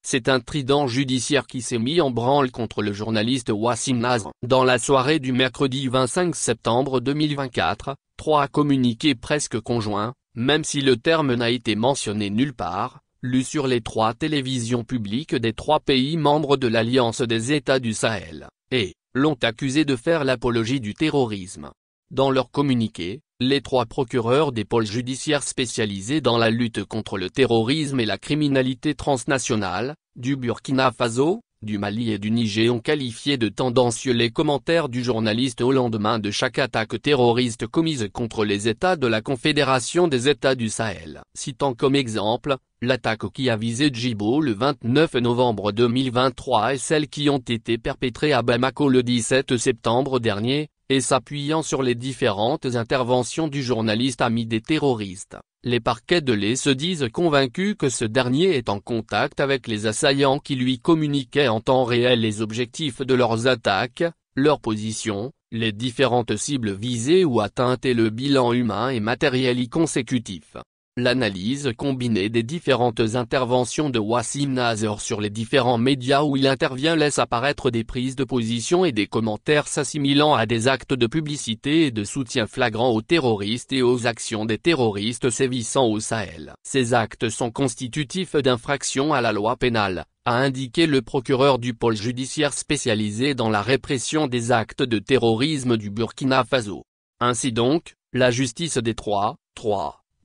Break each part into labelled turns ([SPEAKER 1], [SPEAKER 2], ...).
[SPEAKER 1] C'est un trident judiciaire qui s'est mis en branle contre le journaliste Wassim Nasr. Dans la soirée du mercredi 25 septembre 2024, 3 communiqués presque conjoints, même si le terme n'a été mentionné nulle part, lus sur les 3 télévisions publiques des 3 pays membres de l'Alliance des États du Sahel, et l'ont accusé de faire l'apologie du terrorisme. Dans leur communiqué, les 3 procureurs des pôles judiciaires spécialisés dans la lutte contre le terrorisme et la criminalité transnationale, du Burkina Faso, du Mali et du Niger ont qualifié de tendancieux les commentaires du journaliste au lendemain de chaque attaque terroriste commise contre les États de la Confédération des États du Sahel. Citant comme exemple, l'attaque qui a visé Djibo le 29 novembre 2023 et celles qui ont été perpétrées à Bamako le 17 septembre dernier, et s'appuyant sur les différentes interventions du journaliste ami des terroristes, les parquets de l'Est se disent convaincus que ce dernier est en contact avec les assaillants qui lui communiquaient en temps réel les objectifs de leurs attaques, leur position, les différentes cibles visées ou atteintes et le bilan humain et matériel y consécutif. L'analyse combinée des différentes interventions de Wassim Nasr sur les différents médias où il intervient laisse apparaître des prises de position et des commentaires s'assimilant à des actes de publicité et de soutien flagrant aux terroristes et aux actions des terroristes sévissant au Sahel. Ces actes sont constitutifs d'infractions à la loi pénale, a indiqué le procureur du pôle judiciaire spécialisé dans la répression des actes de terrorisme du Burkina Faso. Ainsi donc, la justice des trois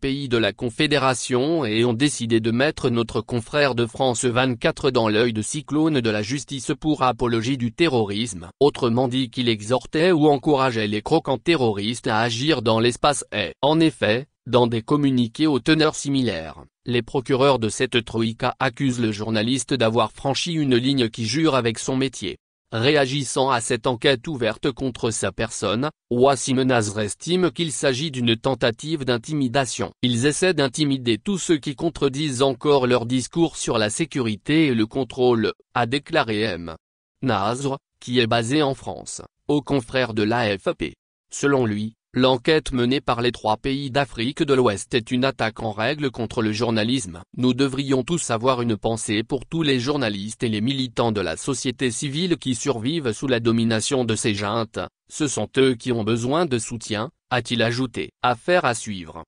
[SPEAKER 1] pays de la Confédération et ont décidé de mettre notre confrère de France 24 dans l'œil de cyclone de la justice pour apologie du terrorisme. Autrement dit qu'il exhortait ou encourageait les croquants terroristes à agir dans l'espace et, en effet, dans des communiqués aux teneurs similaires, les procureurs de cette troïka accusent le journaliste d'avoir franchi une ligne qui jure avec son métier. Réagissant à cette enquête ouverte contre sa personne, Wassim Nasr estime qu'il s'agit d'une tentative d'intimidation. Ils essaient d'intimider tous ceux qui contredisent encore leur discours sur la sécurité et le contrôle, a déclaré M. Nasr, qui est basé en France, aux confrères de l'AFP. Selon lui, l'enquête menée par les 3 pays d'Afrique de l'Ouest est une attaque en règle contre le journalisme. Nous devrions tous avoir une pensée pour tous les journalistes et les militants de la société civile qui survivent sous la domination de ces juntes, ce sont eux qui ont besoin de soutien, a-t-il ajouté. Affaire à suivre.